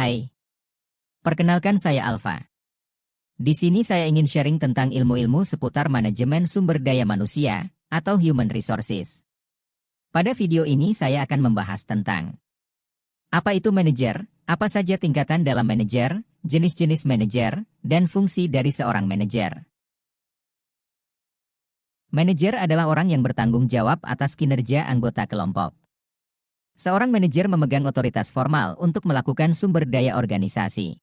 Hai, perkenalkan saya Alfa. Di sini saya ingin sharing tentang ilmu-ilmu seputar manajemen sumber daya manusia atau human resources. Pada video ini saya akan membahas tentang apa itu manajer, apa saja tingkatan dalam manajer, jenis-jenis manajer, dan fungsi dari seorang manajer. Manajer adalah orang yang bertanggung jawab atas kinerja anggota kelompok. Seorang manajer memegang otoritas formal untuk melakukan sumber daya organisasi.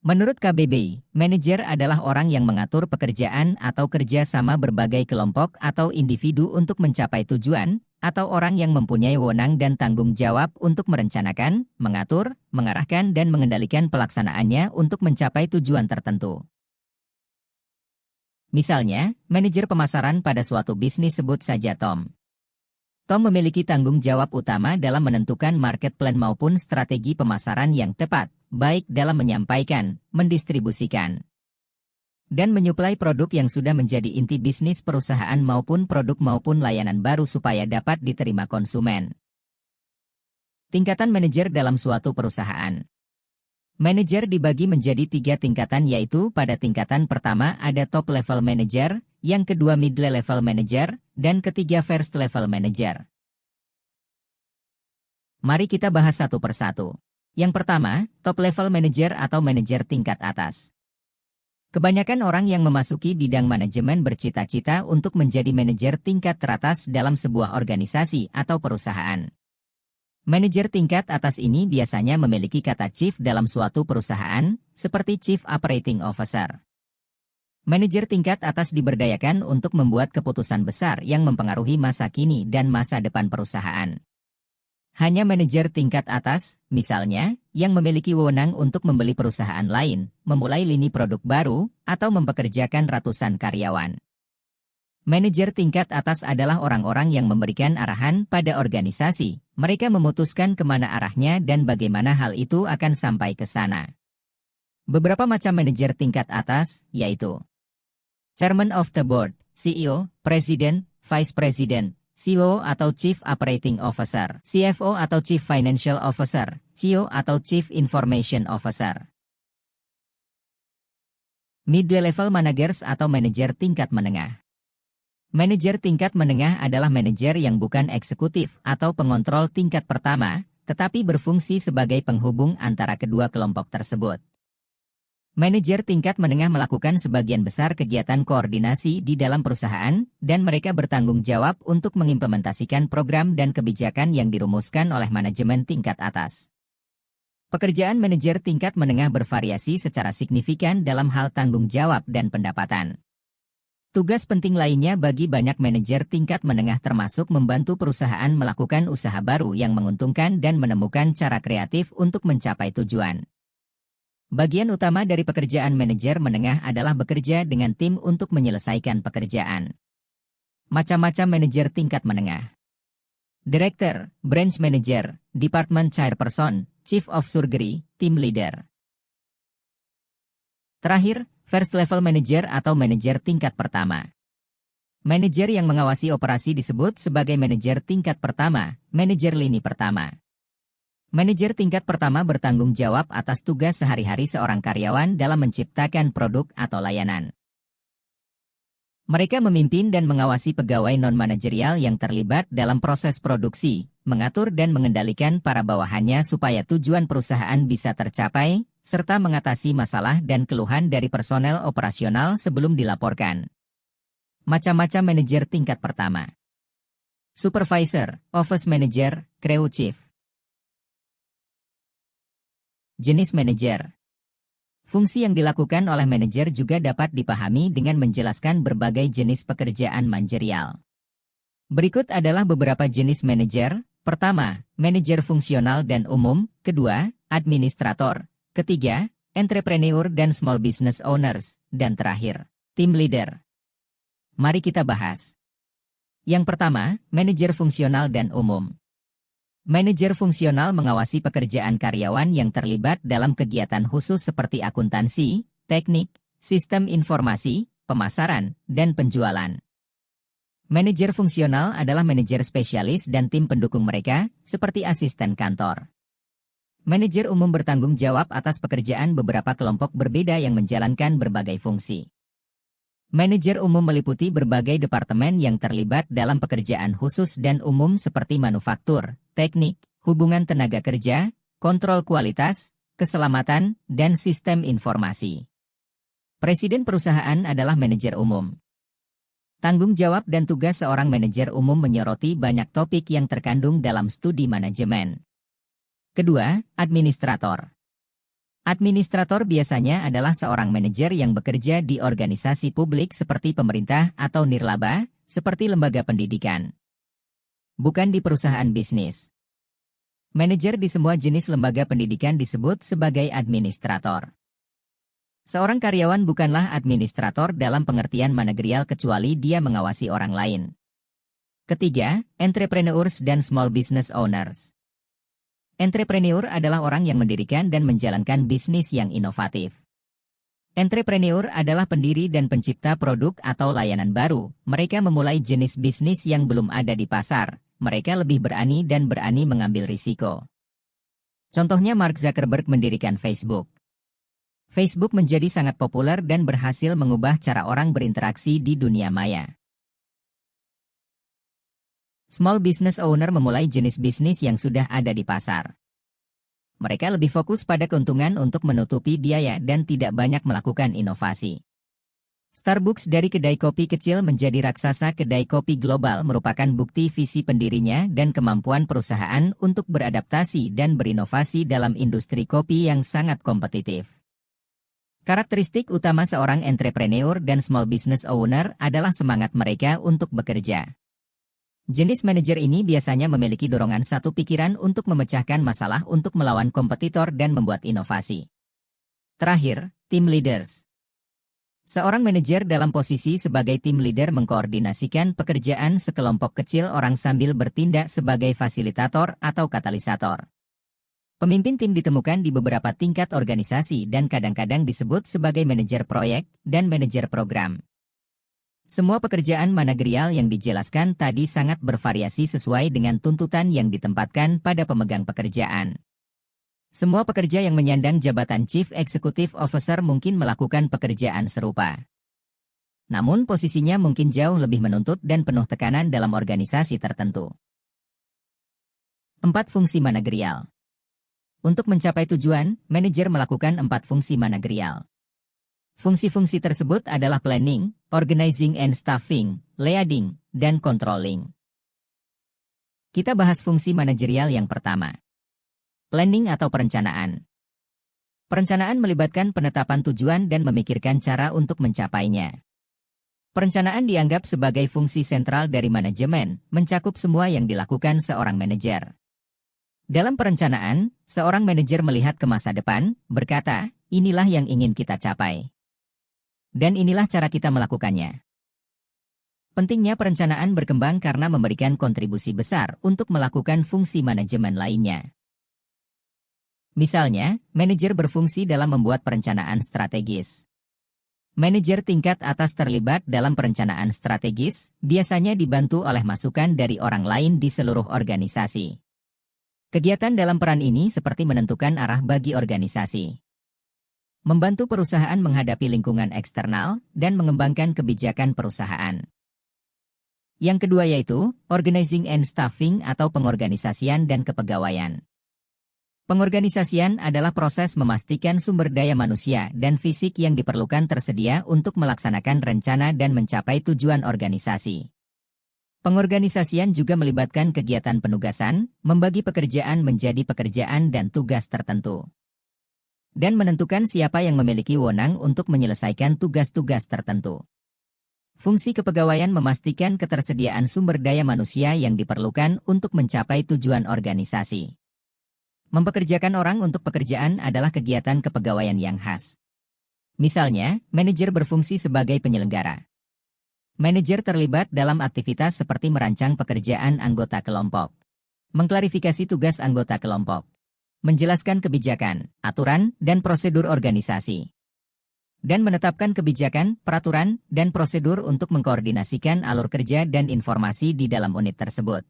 Menurut KBBI, manajer adalah orang yang mengatur pekerjaan atau kerja sama berbagai kelompok atau individu untuk mencapai tujuan, atau orang yang mempunyai wewenang dan tanggung jawab untuk merencanakan, mengatur, mengarahkan dan mengendalikan pelaksanaannya untuk mencapai tujuan tertentu. Misalnya, manajer pemasaran pada suatu bisnis sebut saja Tom. Tom memiliki tanggung jawab utama dalam menentukan market plan maupun strategi pemasaran yang tepat, baik dalam menyampaikan, mendistribusikan, dan menyuplai produk yang sudah menjadi inti bisnis perusahaan maupun produk maupun layanan baru supaya dapat diterima konsumen. Tingkatan manajer dalam suatu perusahaan. Manajer dibagi menjadi 3 tingkatan yaitu pada tingkatan pertama ada top level manager, yang kedua middle level manager, dan ketiga first level manager. Mari kita bahas satu persatu. Yang pertama, top level manager atau manajer tingkat atas. Kebanyakan orang yang memasuki bidang manajemen bercita-cita untuk menjadi manajer tingkat teratas dalam sebuah organisasi atau perusahaan. Manajer tingkat atas ini biasanya memiliki kata chief dalam suatu perusahaan, seperti Chief Operating Officer. Manajer tingkat atas diberdayakan untuk membuat keputusan besar yang mempengaruhi masa kini dan masa depan perusahaan. Hanya manajer tingkat atas, misalnya, yang memiliki wewenang untuk membeli perusahaan lain, memulai lini produk baru, atau mempekerjakan ratusan karyawan. Manajer tingkat atas adalah orang-orang yang memberikan arahan pada organisasi. Mereka memutuskan kemana arahnya dan bagaimana hal itu akan sampai ke sana. Beberapa macam manajer tingkat atas, yaitu Chairman of the Board, CEO, President, Vice President, COO atau Chief Operating Officer, CFO atau Chief Financial Officer, CEO atau Chief Information Officer. Mid-level managers atau manajer tingkat menengah. Manajer tingkat menengah adalah manajer yang bukan eksekutif atau pengontrol tingkat pertama, tetapi berfungsi sebagai penghubung antara kedua kelompok tersebut. Manajer tingkat menengah melakukan sebagian besar kegiatan koordinasi di dalam perusahaan, dan mereka bertanggung jawab untuk mengimplementasikan program dan kebijakan yang dirumuskan oleh manajemen tingkat atas. Pekerjaan manajer tingkat menengah bervariasi secara signifikan dalam hal tanggung jawab dan pendapatan. Tugas penting lainnya bagi banyak manajer tingkat menengah termasuk membantu perusahaan melakukan usaha baru yang menguntungkan dan menemukan cara kreatif untuk mencapai tujuan. Bagian utama dari pekerjaan manajer menengah adalah bekerja dengan tim untuk menyelesaikan pekerjaan. Macam-macam manajer tingkat menengah. Director, Branch Manager, Department Chairperson, Chief of Surgery, Team Leader. Terakhir, First Level Manager atau manajer tingkat pertama. Manajer yang mengawasi operasi disebut sebagai manajer tingkat pertama, manajer lini pertama. Manajer tingkat pertama bertanggung jawab atas tugas sehari-hari seorang karyawan dalam menciptakan produk atau layanan. Mereka memimpin dan mengawasi pegawai non-manajerial yang terlibat dalam proses produksi, mengatur dan mengendalikan para bawahannya supaya tujuan perusahaan bisa tercapai, serta mengatasi masalah dan keluhan dari personel operasional sebelum dilaporkan. Macam-macam manajer tingkat pertama. Supervisor, Office Manager, Crew Chief. Jenis manajer. Fungsi yang dilakukan oleh manajer juga dapat dipahami dengan menjelaskan berbagai jenis pekerjaan manajerial. Berikut adalah beberapa jenis manajer. Pertama, manajer fungsional dan umum. Kedua, administrator. Ketiga, entrepreneur dan small business owners. Dan terakhir, team leader. Mari kita bahas. Yang pertama, manajer fungsional dan umum. Manajer fungsional mengawasi pekerjaan karyawan yang terlibat dalam kegiatan khusus seperti akuntansi, teknik, sistem informasi, pemasaran, dan penjualan. Manajer fungsional adalah manajer spesialis dan tim pendukung mereka, seperti asisten kantor. Manajer umum bertanggung jawab atas pekerjaan beberapa kelompok berbeda yang menjalankan berbagai fungsi. Manajer umum meliputi berbagai departemen yang terlibat dalam pekerjaan khusus dan umum seperti manufaktur, teknik, hubungan tenaga kerja, kontrol kualitas, keselamatan, dan sistem informasi. Presiden perusahaan adalah manajer umum. Tanggung jawab dan tugas seorang manajer umum menyoroti banyak topik yang terkandung dalam studi manajemen. Kedua, administrator. Administrator biasanya adalah seorang manajer yang bekerja di organisasi publik seperti pemerintah atau nirlaba, seperti lembaga pendidikan. Bukan di perusahaan bisnis. Manajer di semua jenis lembaga pendidikan disebut sebagai administrator. Seorang karyawan bukanlah administrator dalam pengertian managerial kecuali dia mengawasi orang lain. Ketiga, entrepreneurs dan small business owners. Entrepreneur adalah orang yang mendirikan dan menjalankan bisnis yang inovatif. Entrepreneur adalah pendiri dan pencipta produk atau layanan baru. Mereka memulai jenis bisnis yang belum ada di pasar. Mereka lebih berani dan berani mengambil risiko. Contohnya Mark Zuckerberg mendirikan Facebook. Facebook menjadi sangat populer dan berhasil mengubah cara orang berinteraksi di dunia maya. Small business owner memulai jenis bisnis yang sudah ada di pasar. Mereka lebih fokus pada keuntungan untuk menutupi biaya dan tidak banyak melakukan inovasi. Starbucks dari kedai kopi kecil menjadi raksasa kedai kopi global merupakan bukti visi pendirinya dan kemampuan perusahaan untuk beradaptasi dan berinovasi dalam industri kopi yang sangat kompetitif. Karakteristik utama seorang entrepreneur dan small business owner adalah semangat mereka untuk bekerja. Jenis manajer ini biasanya memiliki dorongan satu pikiran untuk memecahkan masalah untuk melawan kompetitor dan membuat inovasi. Terakhir, team leaders. Seorang manajer dalam posisi sebagai tim leader mengkoordinasikan pekerjaan sekelompok kecil orang sambil bertindak sebagai fasilitator atau katalisator. Pemimpin tim ditemukan di beberapa tingkat organisasi dan kadang-kadang disebut sebagai manajer proyek dan manajer program. Semua pekerjaan managerial yang dijelaskan tadi sangat bervariasi sesuai dengan tuntutan yang ditempatkan pada pemegang pekerjaan. Semua pekerja yang menyandang jabatan Chief Executive Officer mungkin melakukan pekerjaan serupa. Namun posisinya mungkin jauh lebih menuntut dan penuh tekanan dalam organisasi tertentu. 4 fungsi managerial. Untuk mencapai tujuan, manajer melakukan 4 fungsi managerial. Fungsi-fungsi tersebut adalah planning, organizing and staffing, leading, dan controlling. Kita bahas fungsi manajerial yang pertama. Planning atau perencanaan. Perencanaan melibatkan penetapan tujuan dan memikirkan cara untuk mencapainya. Perencanaan dianggap sebagai fungsi sentral dari manajemen, mencakup semua yang dilakukan seorang manajer. Dalam perencanaan, seorang manajer melihat ke masa depan, berkata, inilah yang ingin kita capai. Dan inilah cara kita melakukannya. Pentingnya perencanaan berkembang karena memberikan kontribusi besar untuk melakukan fungsi manajemen lainnya. Misalnya, manajer berfungsi dalam membuat perencanaan strategis. Manajer tingkat atas terlibat dalam perencanaan strategis, biasanya dibantu oleh masukan dari orang lain di seluruh organisasi. Kegiatan dalam peran ini seperti menentukan arah bagi organisasi, membantu perusahaan menghadapi lingkungan eksternal, dan mengembangkan kebijakan perusahaan. Yang kedua yaitu, organizing and staffing atau pengorganisasian dan kepegawaian. Pengorganisasian adalah proses memastikan sumber daya manusia dan fisik yang diperlukan tersedia untuk melaksanakan rencana dan mencapai tujuan organisasi. Pengorganisasian juga melibatkan kegiatan penugasan, membagi pekerjaan menjadi pekerjaan dan tugas tertentu, dan menentukan siapa yang memiliki wewenang untuk menyelesaikan tugas-tugas tertentu. Fungsi kepegawaian memastikan ketersediaan sumber daya manusia yang diperlukan untuk mencapai tujuan organisasi. Mempekerjakan orang untuk pekerjaan adalah kegiatan kepegawaian yang khas. Misalnya, manajer berfungsi sebagai penyelenggara. Manajer terlibat dalam aktivitas seperti merancang pekerjaan anggota kelompok, mengklarifikasi tugas anggota kelompok, menjelaskan kebijakan, aturan, dan prosedur organisasi, dan menetapkan kebijakan, peraturan, dan prosedur untuk mengkoordinasikan alur kerja dan informasi di dalam unit tersebut.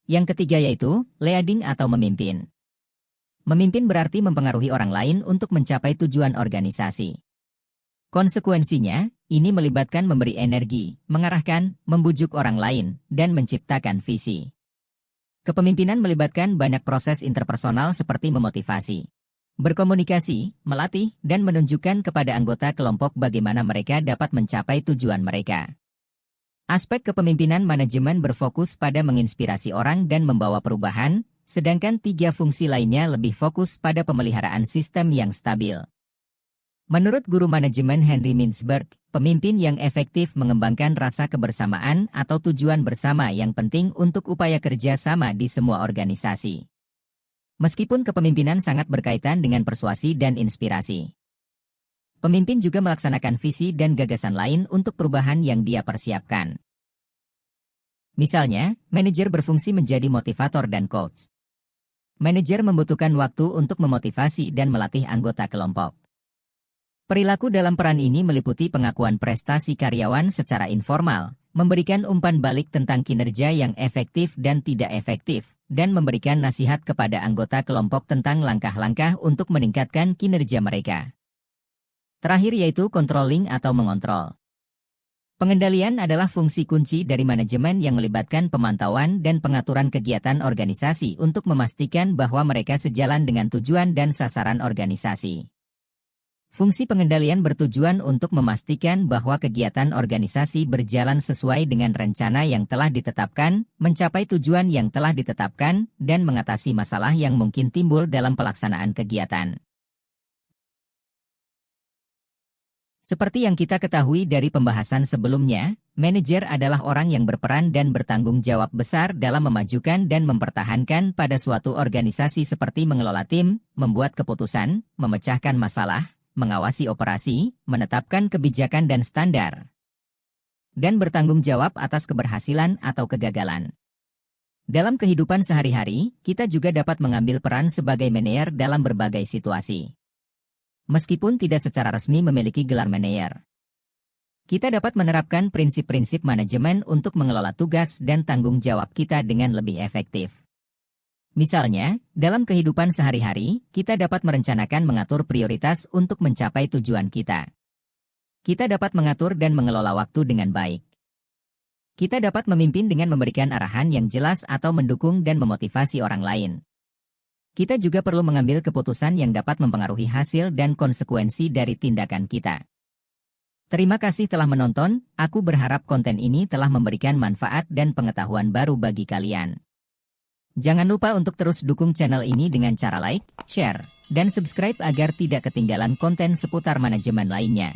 Yang ketiga yaitu, leading atau memimpin. Memimpin berarti mempengaruhi orang lain untuk mencapai tujuan organisasi. Konsekuensinya, ini melibatkan memberi energi, mengarahkan, membujuk orang lain, dan menciptakan visi. Kepemimpinan melibatkan banyak proses interpersonal seperti memotivasi, berkomunikasi, melatih, dan menunjukkan kepada anggota kelompok bagaimana mereka dapat mencapai tujuan mereka. Aspek kepemimpinan manajemen berfokus pada menginspirasi orang dan membawa perubahan, sedangkan 3 fungsi lainnya lebih fokus pada pemeliharaan sistem yang stabil. Menurut guru manajemen Henry Mintzberg, pemimpin yang efektif mengembangkan rasa kebersamaan atau tujuan bersama yang penting untuk upaya kerja sama di semua organisasi. Meskipun kepemimpinan sangat berkaitan dengan persuasi dan inspirasi, pemimpin juga melaksanakan visi dan gagasan lain untuk perubahan yang dia persiapkan. Misalnya, manajer berfungsi menjadi motivator dan coach. Manajer membutuhkan waktu untuk memotivasi dan melatih anggota kelompok. Perilaku dalam peran ini meliputi pengakuan prestasi karyawan secara informal, memberikan umpan balik tentang kinerja yang efektif dan tidak efektif, dan memberikan nasihat kepada anggota kelompok tentang langkah-langkah untuk meningkatkan kinerja mereka. Terakhir yaitu controlling atau mengontrol. Pengendalian adalah fungsi kunci dari manajemen yang melibatkan pemantauan dan pengaturan kegiatan organisasi untuk memastikan bahwa mereka sejalan dengan tujuan dan sasaran organisasi. Fungsi pengendalian bertujuan untuk memastikan bahwa kegiatan organisasi berjalan sesuai dengan rencana yang telah ditetapkan, mencapai tujuan yang telah ditetapkan, dan mengatasi masalah yang mungkin timbul dalam pelaksanaan kegiatan. Seperti yang kita ketahui dari pembahasan sebelumnya, manajer adalah orang yang berperan dan bertanggung jawab besar dalam memajukan dan mempertahankan pada suatu organisasi seperti mengelola tim, membuat keputusan, memecahkan masalah, mengawasi operasi, menetapkan kebijakan dan standar, dan bertanggung jawab atas keberhasilan atau kegagalan. Dalam kehidupan sehari-hari, kita juga dapat mengambil peran sebagai manajer dalam berbagai situasi. Meskipun tidak secara resmi memiliki gelar manajer, kita dapat menerapkan prinsip-prinsip manajemen untuk mengelola tugas dan tanggung jawab kita dengan lebih efektif. Misalnya, dalam kehidupan sehari-hari, kita dapat merencanakan mengatur prioritas untuk mencapai tujuan kita. Kita dapat mengatur dan mengelola waktu dengan baik. Kita dapat memimpin dengan memberikan arahan yang jelas atau mendukung dan memotivasi orang lain. Kita juga perlu mengambil keputusan yang dapat mempengaruhi hasil dan konsekuensi dari tindakan kita. Terima kasih telah menonton, aku berharap konten ini telah memberikan manfaat dan pengetahuan baru bagi kalian. Jangan lupa untuk terus dukung channel ini dengan cara like, share, dan subscribe agar tidak ketinggalan konten seputar manajemen lainnya.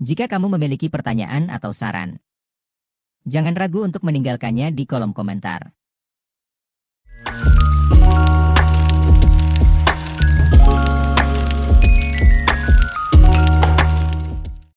Jika kamu memiliki pertanyaan atau saran, jangan ragu untuk meninggalkannya di kolom komentar.